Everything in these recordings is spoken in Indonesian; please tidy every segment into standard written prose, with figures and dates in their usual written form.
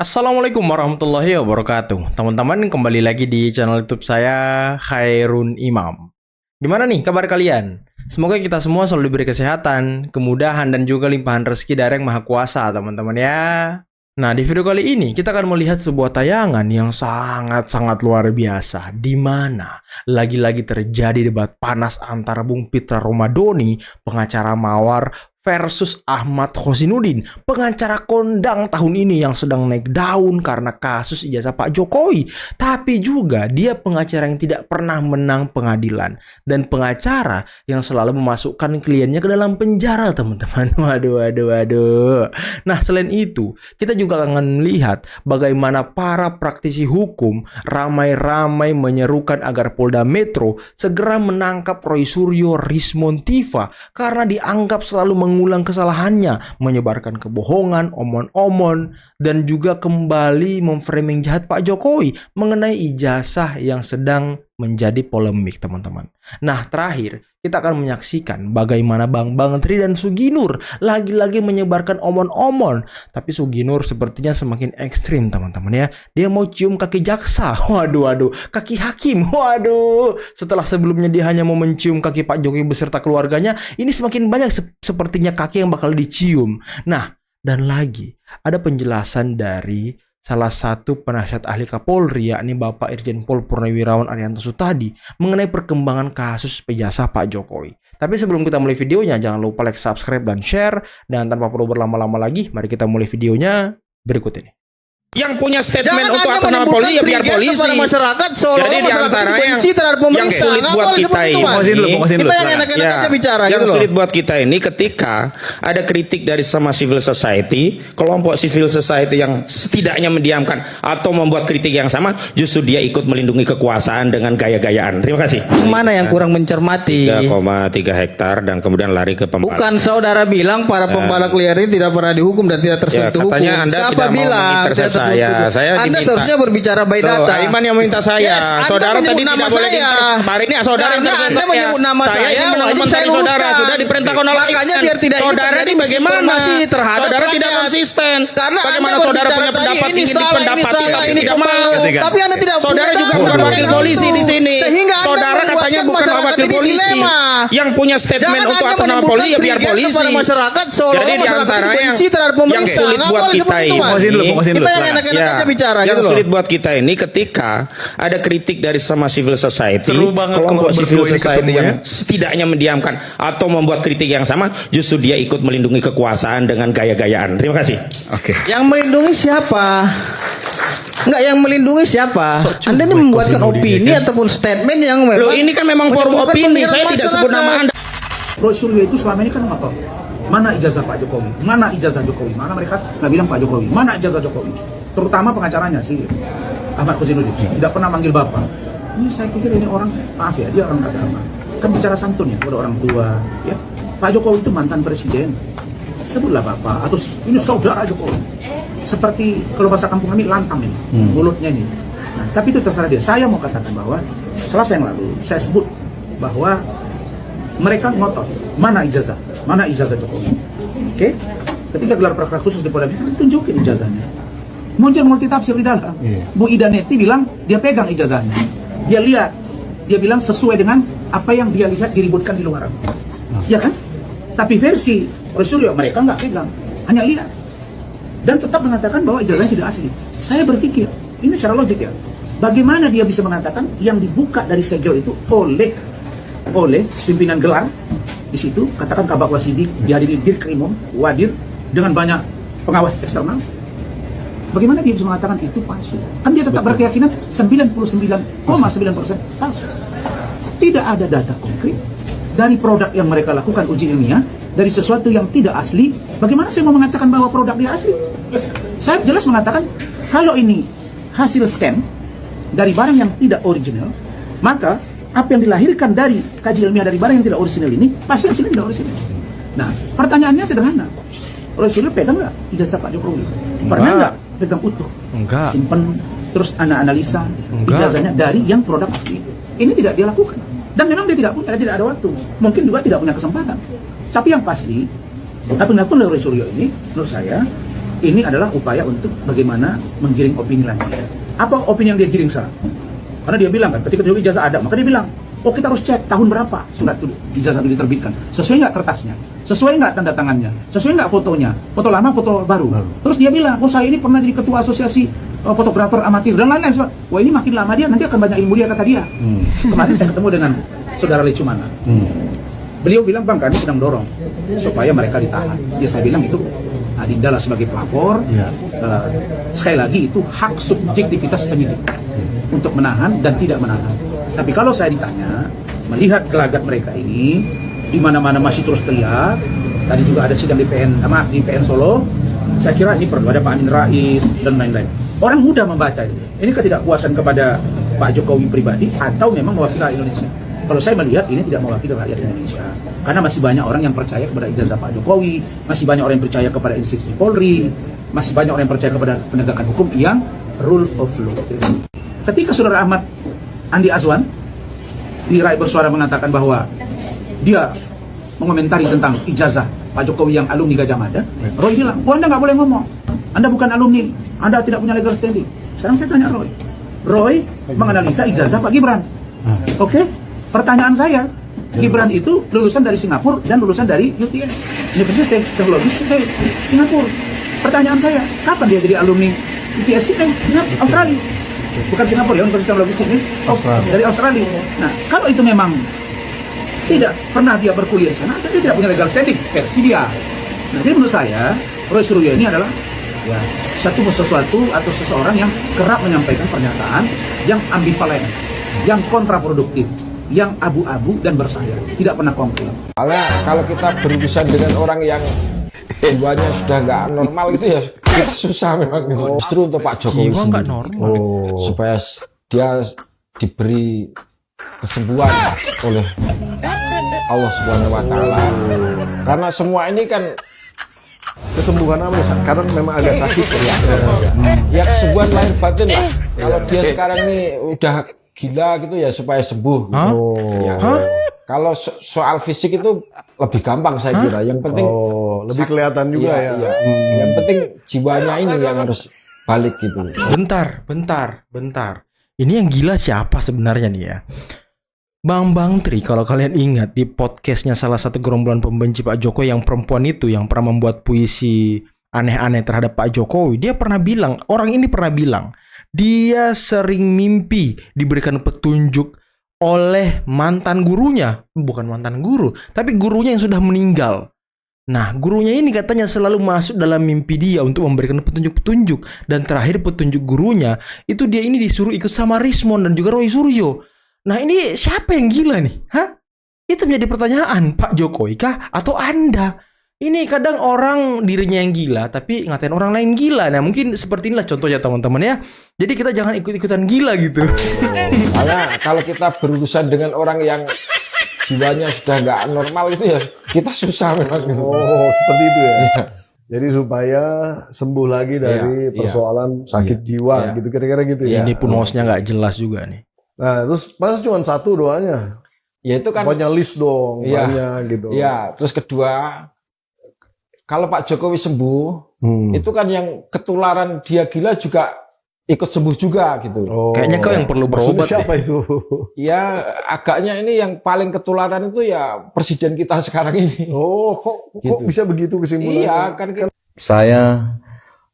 Assalamualaikum warahmatullahi wabarakatuh. Teman-teman, kembali lagi di channel YouTube saya, Khairun Imam. Gimana nih kabar kalian? Semoga kita semua selalu diberi kesehatan, kemudahan, dan juga limpahan rezeki dari Yang Maha Kuasa, teman-teman ya. Nah, di video kali ini kita akan melihat sebuah tayangan yang sangat-sangat luar biasa, di mana lagi-lagi terjadi debat panas antara Bung Pitra Romadoni, pengacara Mawar, versus Ahmad Khozinuddin, pengacara kondang tahun ini yang sedang naik daun karena kasus ijazah Pak Jokowi. Tapi juga dia pengacara yang tidak pernah menang pengadilan, dan pengacara yang selalu memasukkan kliennya ke dalam penjara, teman-teman. Waduh. Nah, selain itu, kita juga akan melihat bagaimana para praktisi hukum ramai-ramai menyerukan agar Polda Metro segera menangkap Roy Suryo Rismontiva karena dianggap selalu mengulang kesalahannya, menyebarkan kebohongan, omon-omon, dan juga kembali memframing jahat Pak Jokowi mengenai ijazah yang sedang menjadi polemik, teman-teman. Nah, terakhir kita akan menyaksikan bagaimana Bang Tri dan Suginur lagi-lagi menyebarkan omon-omon. Tapi Suginur sepertinya semakin ekstrim, teman-teman ya. Dia mau cium kaki jaksa. Waduh. Kaki hakim. Waduh. Setelah sebelumnya dia hanya mau mencium kaki Pak Jokowi beserta keluarganya, ini semakin banyak sepertinya kaki yang bakal dicium. Nah, dan lagi ada penjelasan dari salah satu penasihat ahli Kapolri, yakni Bapak Irjen Pol Purnawirawan Arianto Sutadi, mengenai perkembangan kasus ijazah Pak Jokowi. Tapi sebelum kita mulai videonya, jangan lupa like, subscribe, dan share. Dan tanpa perlu berlama-lama lagi, mari kita mulai videonya berikut ini. Yang punya statement untuk atur nama polisi ya biar polisi. Masyarakat jadi diantara yang sulit buat kita ini, kita yang enak-enak aja bicara. Yang sulit buat kita ini ketika ada kritik dari sama civil society, kelompok civil society yang setidaknya mendiamkan atau membuat kritik yang sama, justru dia ikut melindungi kekuasaan dengan gaya-gayaan. Terima kasih. Mana yang kurang mencermati? 3,3 hektar dan kemudian lari ke pembalak. Bukan saudara bilang para pembalak liar ini tidak pernah dihukum dan tidak tersentuh hukum. Katanya Anda tidak mau mengintercept saya Anda diminta. seharusnya berbicara by data. Aiman yang meminta saya. Saudara tadi tidak boleh diintercept. Hari ini saudara Anda menyebut nama saya, wajib saya luruskan. Sudah diperintahkan oleh makanya biar tidak saudara ini bagaimana? Saudara tidak konsisten. Karena bagaimana saudara punya pendapat ingin dipendapati tapi tidak mau. Tapi Anda tidak. Saudara juga bukan wakil polisi di sini. Saudara katanya bukan wakil polisi. Yang punya statement untuk atur nama polisi ya biar polisi. Jadi diantara yang sulit buat kita ini, kita yang enak-enak aja bicara. Yang sulit buat kita ini ketika ada kritik dari sama civil society, kelompok civil society yang setidaknya mendiamkan atau membuat kritik yang sama, justru dia ikut melindungi kekuasaan dengan gaya-gayaan. Terima kasih. Oke. Yang melindungi siapa? Enggak, yang melindungi siapa? Anda ini membuatkan opini ataupun statement yang memang. Loh, ini kan memang forum opini. Saya tidak sebut nama Anda. Roy Suryo itu selama ini kan apa? Mana ijazah Pak Jokowi? Mana ijazah Jokowi? Maka mereka nggak bilang Pak Jokowi. Mana ijazah Jokowi? Terutama pengacaranya sih Ahmad Khozinuddin tidak pernah manggil bapak. Ini saya pikir ini orang, maaf ya, dia orang agama, kan bicara santun ya kepada orang tua ya. Pak Jokowi itu mantan presiden, sebutlah bapak atau ini saudara Jokowi. Seperti kalau bahasa kampung kami lantang ini mulutnya ini. Nah, tapi itu terserah dia. Saya mau katakan bahwa Selasa yang lalu saya sebut bahwa mereka ngotot mana ijazah Jokowi. Oke? Ketika gelar perkara khusus di Polda Metro, tunjukin ijazahnya. Muncul multitafsir di dalam. Bu Ida Neti bilang dia pegang ijazahnya. Dia lihat, dia bilang sesuai dengan apa yang dia lihat diributkan di luar. Ya kan? Tapi versi Roy Suryo mereka nggak pegang, hanya lihat dan tetap mengatakan bahwa ijazahnya tidak asli. Saya berpikir ini secara logik ya. Bagaimana dia bisa mengatakan yang dibuka dari segel itu oleh pimpinan gelar di situ, katakan Kabak Wasidik dihadiri Dirkrimum, Wadir dengan banyak pengawas eksternal. Bagaimana dia bisa mengatakan itu palsu? Kan dia tetap berkeyakinan 99,9% palsu. Tidak ada data konkret dari produk yang mereka lakukan uji ilmiah, dari sesuatu yang tidak asli. Bagaimana saya mau mengatakan bahwa produk dia asli? Saya jelas mengatakan kalau ini hasil scan dari barang yang tidak original, maka apa yang dilahirkan dari kaji ilmiah dari barang yang tidak original ini pasti hasilnya tidak original. Nah, pertanyaannya sederhana. Roy Suryo pegang nggak ijazah Pak Jokowi? Pernah nggak pegang utuh? Enggak. Simpen terus analisa ijazahnya dari yang produk asli. Ini tidak dia lakukan. Dan memang dia tidak ada waktu. Mungkin juga tidak punya kesempatan. Tapi yang pasti, apa yang dilakukan oleh Roy Suryo ini, menurut saya ini adalah upaya untuk bagaimana menggiring opini lagi. Apa opini yang dia giring sekarang? Karena dia bilang kan, ketika Jokowi ijazah ada, maka dia bilang, oh kita harus cek tahun berapa surat itu ijazah itu diterbitkan. Sesuai nggak kertasnya? Sesuai nggak tanda tangannya? Sesuai nggak fotonya? Foto lama, foto baru. Terus dia bilang, oh saya ini pernah jadi ketua asosiasi fotografer amatir dan lain-lain. Wah ini makin lama dia nanti akan banyak ilmu dia, kata dia. Kemarin saya ketemu dengan saudara Lecumana. Beliau bilang, bang kami sedang dorong supaya mereka ditahan. Ya saya bilang itu Adinda lah sebagai pelapor. Sekali lagi itu hak subjektivitas penyidik untuk menahan dan tidak menahan. Tapi kalau saya ditanya, melihat gelagat mereka ini, di mana-mana masih terus teriak. Tadi juga ada sidang di PN Solo. Saya kira ini perlu ada Pak Amin Rais dan lain-lain. Orang mudah membaca ini. Ini ketidakpuasan kepada Pak Jokowi pribadi atau memang mewakili rakyat Indonesia. Kalau saya melihat ini tidak mewakili rakyat Indonesia. Karena masih banyak orang yang percaya kepada ijazah Pak Jokowi, masih banyak orang yang percaya kepada institusi Polri, masih banyak orang yang percaya kepada penegakan hukum yang rule of law. Ketika Saudara Ahmad Andi Azwan di Rakyat Bersuara mengatakan bahwa dia mengomentari tentang ijazah Pak Jokowi yang alumni Gajah Mada, Roy bilang, oh Anda nggak boleh ngomong, Anda bukan alumni, Anda tidak punya legal standing. Sekarang saya tanya Roy menganalisa ijazah Pak Gibran. Oke? Pertanyaan saya, Gibran itu lulusan dari Singapura dan lulusan dari UTS, Universitas Teknologi Singapura. Pertanyaan saya, kapan dia jadi alumni UTS Australia? Bukan Singapura ya, Universitas Teknologi sini dari Australia. Nah, kalau itu memang tidak pernah dia berkuliah di sana, dia tidak punya legal standing, versi dia. Nah, jadi menurut saya, Roy Suryo ini adalah ya sesuatu atau seseorang yang kerap menyampaikan pernyataan yang ambivalen, yang kontraproduktif, yang abu-abu dan bersayap, tidak pernah konkret. Kalau kita berurusan dengan orang yang jiwanya sudah nggak normal gitu ya, kita susah memang. Justru untuk Pak Jokowi sendiri, supaya dia diberi kesembuhan oleh Allah Subhanahu Wa Taala. Karena semua ini kan kesembuhan apa ya? Karena memang agak sakit ya. Ya kesembuhan lahir batin lah. Kalau dia sekarang ini udah gila gitu ya supaya sembuh. Ya. Kalau soal fisik itu lebih gampang saya kira. Yang penting lebih kelihatan juga ya. Yang penting jiwanya ini yang harus balik gitu. Bentar. Ini yang gila siapa sebenarnya nih ya? Bang Tri, kalau kalian ingat di podcastnya salah satu gerombolan pembenci Pak Jokowi yang perempuan itu yang pernah membuat puisi aneh-aneh terhadap Pak Jokowi, dia pernah bilang, orang ini pernah bilang, dia sering mimpi diberikan petunjuk oleh mantan gurunya, bukan mantan guru, tapi gurunya yang sudah meninggal. Nah, gurunya ini katanya selalu masuk dalam mimpi dia untuk memberikan petunjuk-petunjuk, dan terakhir petunjuk gurunya itu dia ini disuruh ikut sama Rismon dan juga Roy Suryo. Nah ini siapa yang gila nih? Itu menjadi pertanyaan, Pak Jokowi kah atau Anda? Ini kadang orang dirinya yang gila tapi ngatain orang lain gila. Nah mungkin seperti inilah contohnya teman-teman ya. Jadi kita jangan ikut-ikutan gila gitu. Kalau kita berurusan dengan orang yang jiwanya sudah nggak normal itu ya, kita susah memang. Seperti itu ya. Jadi supaya sembuh lagi dari persoalan sakit jiwa gitu, kira-kira gitu ya. Ini pun hostnya nggak jelas juga nih. Nah, terus masa cuma satu doanya? Ya itu kan banyak list dong, banyak gitu. Iya, terus kedua, kalau Pak Jokowi sembuh, itu kan yang ketularan dia gila juga ikut sembuh juga gitu. Kayaknya kau yang perlu berobat. Siapa itu? Ya, agaknya ini yang paling ketularan itu ya presiden kita sekarang ini. Kok bisa begitu kesimpulannya? Iya, kan saya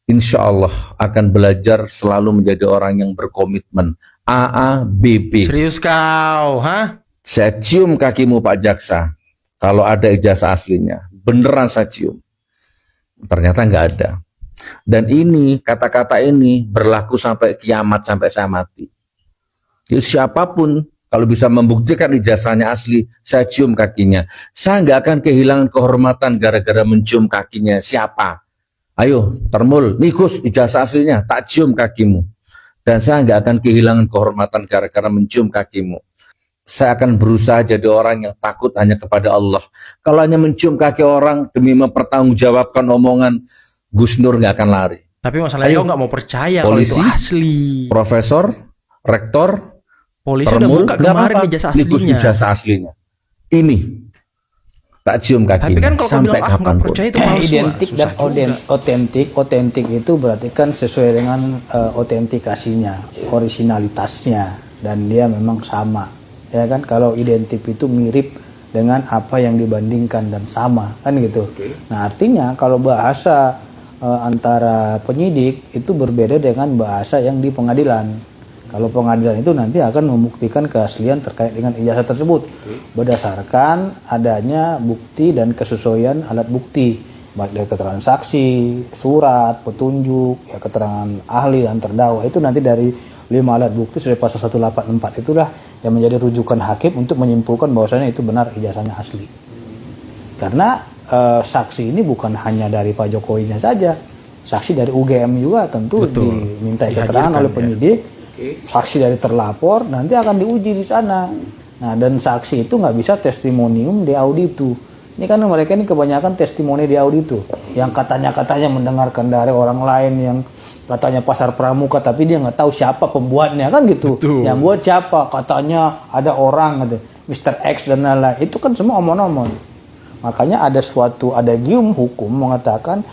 insya Allah akan belajar selalu menjadi orang yang berkomitmen. AABB. Serius kau, Saya cium kakimu Pak Jaksa. Kalau ada ijazah aslinya, beneran saya cium. Ternyata nggak ada. Dan ini kata-kata ini berlaku sampai kiamat, sampai saya mati. Jadi siapapun kalau bisa membuktikan ijazahnya asli, saya cium kakinya. Saya nggak akan kehilangan kehormatan gara-gara mencium kakinya. Siapa? Ayo, Termul, nih Gus, ijazah aslinya, tak cium kakimu. Dan saya nggak akan kehilangan kehormatan gara-gara mencium kakimu. Saya akan berusaha jadi orang yang takut hanya kepada Allah. Kalau hanya mencium kaki orang demi mempertanggungjawabkan omongan, Gus Nur nggak akan lari. Tapi masalahnya kau nggak mau percaya polisi, kalau itu asli. Profesor, rektor, polisi udah buka kemarin ijazah aslinya. Ijazah aslinya. Ini tak cium kaki. Tapi kan kalau kau sampai bilang nggak kapanpun. percaya itu palsu. Identik susah dan juga. otentik itu berarti kan sesuai dengan otentikasinya, originalitasnya, dan dia memang sama, ya kan? Kalau identik itu mirip dengan apa yang dibandingkan dan sama, kan gitu. Nah, artinya kalau bahasa antara penyidik itu berbeda dengan bahasa yang di pengadilan. Kalau pengadilan itu nanti akan membuktikan keaslian terkait dengan ijazah tersebut berdasarkan adanya bukti dan kesesuaian alat bukti, baik dari keterangan saksi, surat, petunjuk, ya keterangan ahli dan terdakwa. Itu nanti dari 5 alat bukti dari pasal 184 itulah yang menjadi rujukan hakim untuk menyimpulkan bahwasanya itu benar ijazahnya asli. Karena saksi ini bukan hanya dari Pak Jokowinya saja, saksi dari UGM juga tentu diminta keterangan oleh penyidik. Saksi dari terlapor nanti akan diuji di sana. Nah, dan saksi itu nggak bisa testimonium di auditu. Ini kan mereka ini kebanyakan testimoni di auditu, yang katanya mendengarkan dari orang lain, yang katanya pasar pramuka, tapi dia nggak tahu siapa pembuatnya, kan gitu. Betul. Yang buat siapa? Katanya ada orang, gitu, Mr. X dan lain-lain. Itu kan semua omon-omon. Makanya ada suatu adagium hukum mengatakan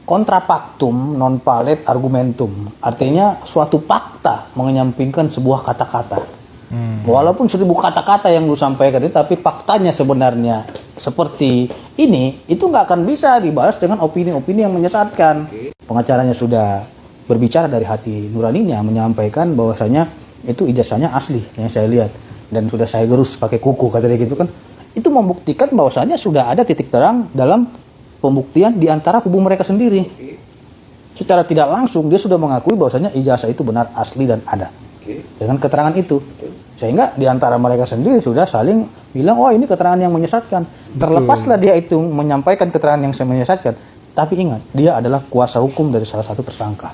kontra pactum non palet argumentum, artinya suatu fakta menyampingkan sebuah kata-kata. Walaupun 1000 kata-kata yang lu sampaikan itu, tapi faktanya sebenarnya seperti ini, itu nggak akan bisa dibalas dengan opini-opini yang menyesatkan. Pengacaranya sudah berbicara dari hati nuraninya, menyampaikan bahwasanya itu ijazahnya asli yang saya lihat, dan sudah saya gerus pakai kuku, katanya gitu kan. Itu membuktikan bahwasanya sudah ada titik terang dalam pembuktian di antara kubu mereka sendiri. Secara tidak langsung dia sudah mengakui bahwasanya ijazah itu benar, asli dan ada. Dengan keterangan itu. Sehingga di antara mereka sendiri sudah saling bilang, oh ini keterangan yang menyesatkan. Terlepaslah dia itu menyampaikan keterangan yang menyesatkan. Tapi ingat, dia adalah kuasa hukum dari salah satu tersangka.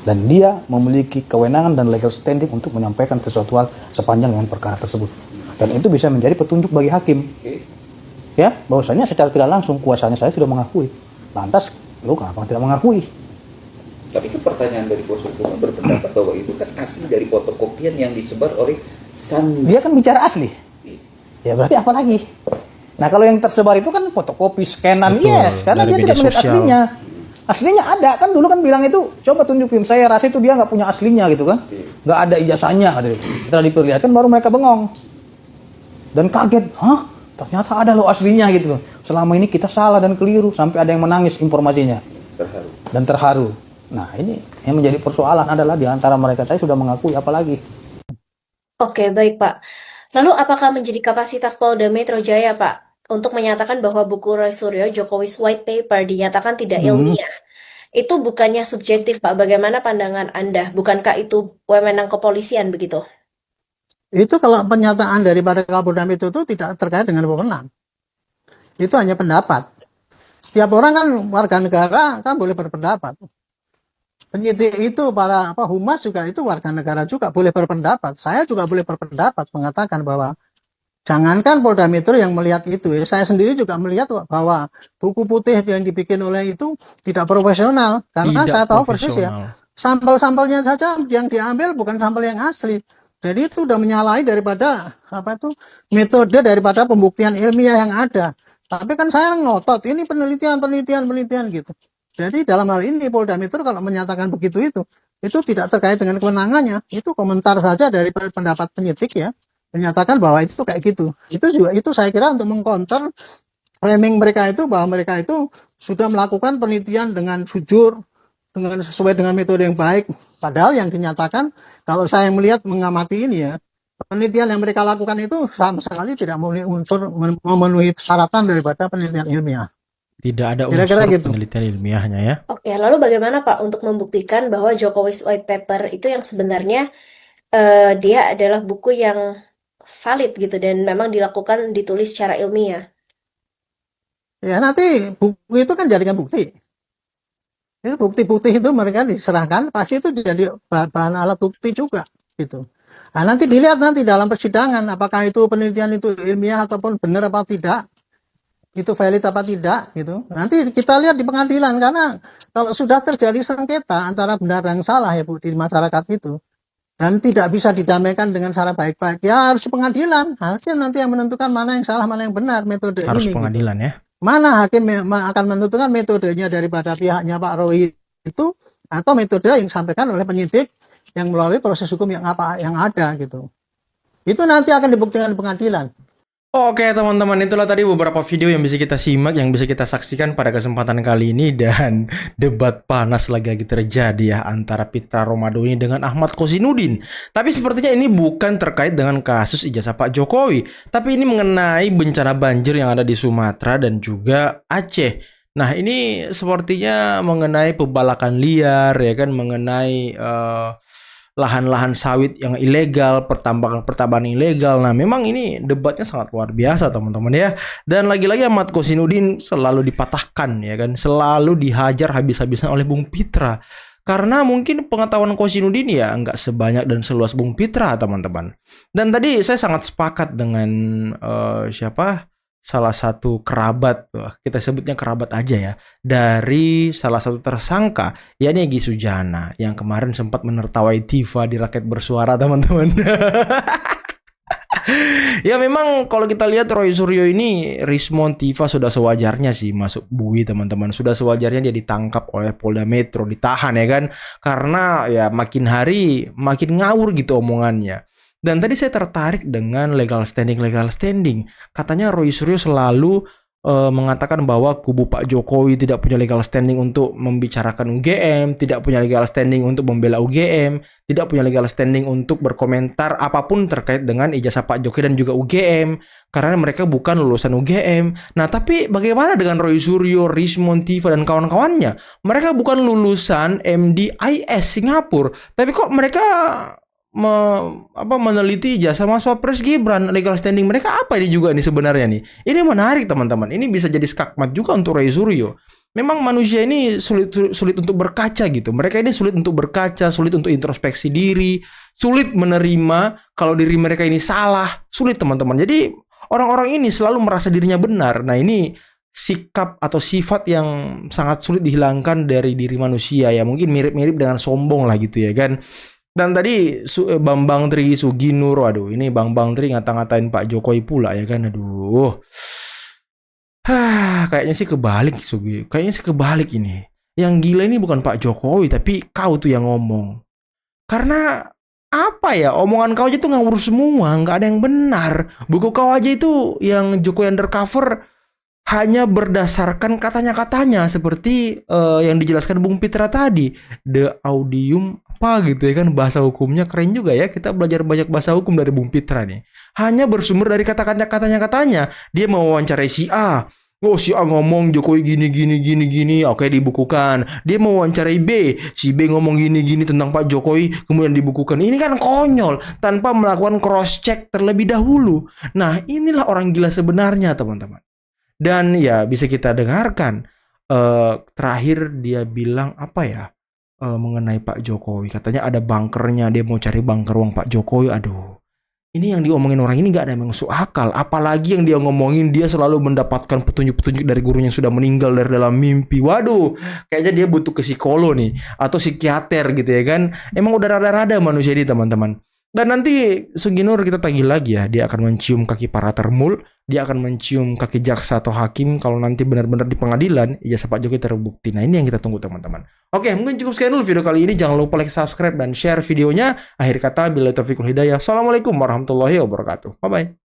Dan dia memiliki kewenangan dan legal standing untuk menyampaikan sesuatu hal sepanjang dengan perkara tersebut. Dan itu bisa menjadi petunjuk bagi hakim. Ya, bahwasanya secara tidak langsung kuasanya saya sudah mengakui. Lantas, lu kenapa tidak mengakui? Tapi itu pertanyaan dari kuasa hukum berpendapat bahwa itu kan asli dari fotokopian yang disebar oleh Sandi. Dia kan bicara asli. Ya berarti apa lagi? Nah, kalau yang tersebar itu kan fotokopi, scanan, yes, karena dia tidak melihat aslinya. Aslinya ada, kan dulu kan bilang itu, coba tunjukin, saya rasa itu dia nggak punya aslinya gitu kan. Nggak ada ijazahnya. Setelah diperlihatkan baru mereka bengong. Dan kaget, hah? Ternyata ada loh aslinya gitu. Selama ini kita salah dan keliru, sampai ada yang menangis informasinya. Terharu. Nah, ini yang menjadi persoalan adalah di antara mereka saya sudah mengakui, apalagi. Oke, baik Pak. Lalu apakah menjadi kapasitas Polda Metro Jaya Pak untuk menyatakan bahwa buku Roy Suryo Jokowi's White Paper dinyatakan tidak ilmiah? Itu bukannya subjektif Pak? Bagaimana pandangan Anda? Bukankah itu wewenang kepolisian begitu? Itu kalau pernyataan daripada Kapolda Metro itu tidak terkait dengan wewenang. Itu hanya pendapat. Setiap orang kan warga negara kan boleh berpendapat. Penyidik itu para humas juga itu warga negara juga boleh berpendapat. Saya juga boleh berpendapat mengatakan bahwa jangankan Polda Metro yang melihat itu, saya sendiri juga melihat bahwa buku putih yang dibikin oleh itu tidak profesional, karena saya tahu persis ya, sampel-sampelnya saja yang diambil bukan sampel yang asli. Jadi itu sudah menyalahi daripada metode daripada pembuktian ilmiah yang ada. Tapi kan saya ngotot ini penelitian gitu. Jadi dalam hal ini Polda Metro kalau menyatakan begitu itu tidak terkait dengan kewenangannya. Itu komentar saja dari pendapat penyidik ya, menyatakan bahwa itu kayak gitu. Itu saya kira untuk mengcounter framing mereka itu, bahwa mereka itu sudah melakukan penelitian dengan jujur, dengan sesuai dengan metode yang baik. Padahal yang dinyatakan, kalau saya melihat mengamati ini ya, penelitian yang mereka lakukan itu sama sekali tidak memenuhi persyaratan daripada penelitian ilmiah. Tidak ada unsur penelitian ilmiahnya ya. Oke, lalu bagaimana Pak untuk membuktikan bahwa Jokowi's White Paper itu yang sebenarnya dia adalah buku yang valid gitu dan memang ditulis secara ilmiah? Ya nanti buku itu kan jadikan bukti. Itu bukti-bukti itu mereka diserahkan, pasti itu jadi bahan alat bukti juga gitu. Nah, nanti dilihat nanti dalam persidangan apakah itu penelitian itu ilmiah ataupun benar apa tidak, itu valid apa tidak gitu. Nanti kita lihat di pengadilan, karena kalau sudah terjadi sengketa antara benar dan salah ya Bu di masyarakat dan tidak bisa didamaikan dengan cara baik-baik, ya harus pengadilan. Hakim nanti yang menentukan mana yang salah, mana yang benar metode Harus ini. pengadilan gitu. ya. Mana hakim akan menentukan metodenya daripada pihaknya Pak Roy itu, atau metode yang disampaikan oleh penyidik yang melalui proses hukum yang ada gitu. Itu nanti akan dibuktikan di pengadilan. Oke teman-teman, itulah tadi beberapa video yang bisa kita simak, yang bisa kita saksikan pada kesempatan kali ini. Dan debat panas lagi terjadi ya antara Pitra Romadhoni dengan Ahmad Kozinudin. Tapi sepertinya ini bukan terkait dengan kasus ijazah Pak Jokowi, tapi ini mengenai bencana banjir yang ada di Sumatera dan juga Aceh. Nah ini sepertinya mengenai pembalakan liar ya kan, mengenai lahan-lahan sawit yang ilegal, pertambangan ilegal. Nah, memang ini debatnya sangat luar biasa, teman-teman ya. Dan lagi-lagi Ahmad Kozinudin selalu dipatahkan ya kan, selalu dihajar habis-habisan oleh Bung Pitra. Karena mungkin pengetahuan Kozinudin ya nggak sebanyak dan seluas Bung Pitra, teman-teman. Dan tadi saya sangat sepakat dengan salah satu kerabat, kita sebutnya kerabat aja ya, dari salah satu tersangka, yakni Egy Sujana, yang kemarin sempat menertawai Tifa di Rakyat Bersuara, teman-teman. Ya memang kalau kita lihat Roy Suryo ini, Rismond Tifa sudah sewajarnya sih masuk bui, teman-teman. Sudah sewajarnya dia ditangkap oleh Polda Metro, ditahan ya kan, karena ya makin hari makin ngawur gitu omongannya. Dan tadi saya tertarik dengan legal standing. Katanya Roy Suryo selalu mengatakan bahwa kubu Pak Jokowi tidak punya legal standing untuk membicarakan UGM, tidak punya legal standing untuk membela UGM, tidak punya legal standing untuk berkomentar apapun terkait dengan ijazah Pak Jokowi dan juga UGM, karena mereka bukan lulusan UGM. Nah, tapi bagaimana dengan Roy Suryo, Rismond Tifa dan kawan-kawannya? Mereka bukan lulusan MDIS Singapura, tapi kok mereka meneliti ijazah Mas Wapres Gibran, legal standing mereka apa ini juga nih sebenarnya nih. Ini menarik, teman-teman. Ini bisa jadi skakmat juga untuk Roy Suryo. Memang manusia ini sulit untuk berkaca gitu. Mereka ini sulit untuk berkaca, sulit untuk introspeksi diri, sulit menerima kalau diri mereka ini salah, sulit, teman-teman. Jadi orang-orang ini selalu merasa dirinya benar. Nah, ini sikap atau sifat yang sangat sulit dihilangkan dari diri manusia ya. Mungkin mirip-mirip dengan sombong lah gitu ya kan. Dan tadi Bambang Tri Suginur, waduh, ini Bambang Tri ngata-ngatain Pak Jokowi pula ya kan, aduh. Kayaknya sih kebalik ini. Yang gila ini bukan Pak Jokowi, tapi kau tuh yang ngomong. Karena apa ya, omongan kau aja tuh ngawur semua, nggak ada yang benar. Buku kau aja itu yang Jokowi Undercover hanya berdasarkan katanya-katanya seperti yang dijelaskan Bung Pitra tadi, the audium apa gitu ya kan, bahasa hukumnya keren juga ya, kita belajar banyak bahasa hukum dari Bung Pitra nih. Hanya bersumber dari katanya. Dia mewawancarai si A. Oh, si A ngomong Jokowi gini, oke dibukukan. Dia mewawancarai B, si B ngomong gini tentang Pak Jokowi, kemudian dibukukan. Ini kan konyol, tanpa melakukan cross check terlebih dahulu. Nah, inilah orang gila sebenarnya, teman-teman. Dan ya bisa kita dengarkan terakhir dia bilang apa ya, mengenai Pak Jokowi, katanya ada bunkernya, dia mau cari bunker uang Pak Jokowi. Aduh, ini yang diomongin orang ini gak ada yang masuk akal. Apalagi yang dia ngomongin, dia selalu mendapatkan petunjuk-petunjuk dari gurunya yang sudah meninggal dari dalam mimpi. Waduh, kayaknya dia butuh ke psikolog nih, atau psikiater gitu ya kan. Emang udah rada-rada manusia ini, teman-teman. Dan nanti Suginur kita tagih lagi ya, dia akan mencium kaki para termul, dia akan mencium kaki jaksa atau hakim kalau nanti benar-benar di pengadilan ijazah Pak Jokowi terbukti. Nah, ini yang kita tunggu, teman-teman. Oke, mungkin cukup sekian dulu video kali ini. Jangan lupa like, subscribe, dan share videonya. Akhir kata, billahi taufiq wal hidayah. Assalamualaikum warahmatullahi wabarakatuh. Bye-bye.